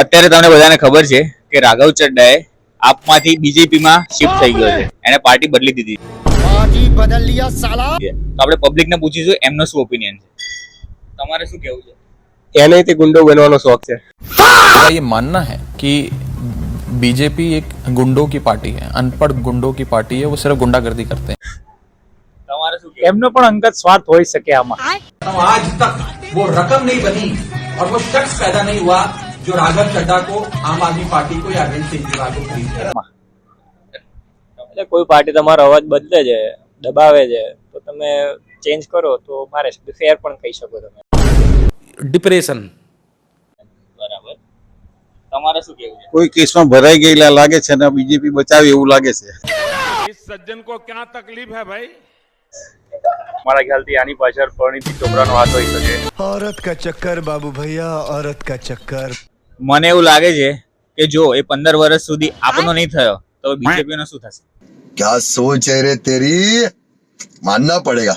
અત્યારે તમને બધાને ખબર છે કે રાઘવ ચડ્ડાએ આપમાંથી બીજેપીમાં શિફ્ટ થઈ ગયો છે. એને પાર્ટી બદલી દીધી. તો આપણે પબ્લિકને પૂછીશું એમનો શું ઓપિનિયન છે. તમારે શું કહેવું છે? એને તે ગુંડો બનવાનો શોખ છે. मेरा ये मानना है कि बीजेपी एक गुंडों की पार्टी है, अनपढ़ गुंडों की पार्टी है, वो सिर्फ गुंडागर्दी करते हैं. તમારે શું કહેવું? એમનો પણ અંગત સ્વાર્થ હોઈ શકે આમાં. आज तक वो रकम नहीं बनी और वो शख्स पैदा नहीं हुआ जो राघव चड्ढा को आम आदमी पार्टी को या अरविंद केजरीवाल को खरीद करे. એટલે કોઈ પાર્ટી તમારો અવાજ બદલે છે, દબાવે છે, તો તમે ચેન્જ કરો તો મારે ફેર પણ કહી શકો તમે. ડિપ્રેશન. બરાબર. તમારે શું કહેવું છે? કોઈ કેસમાં ભરાઈ ગયેલા લાગે છે અને બીજેપી બચાવે એવું લાગે છે. इस सज्जन को क्या तकलीफ है भाई? મારા ખ્યાલથી આની પાછળ પરિણીતિ ચોપરાનો હાથ હોઈ શકે. औरत का चक्कर बाबू भैया, औरत का चक्कर. મને એવું લાગે છે કે જો એ 15 વર્ષ સુધી આપનો નહીં થયો તો બીજેપી નો શું થશે? क्या सोच है रे तेरी, मानना पड़ेगा.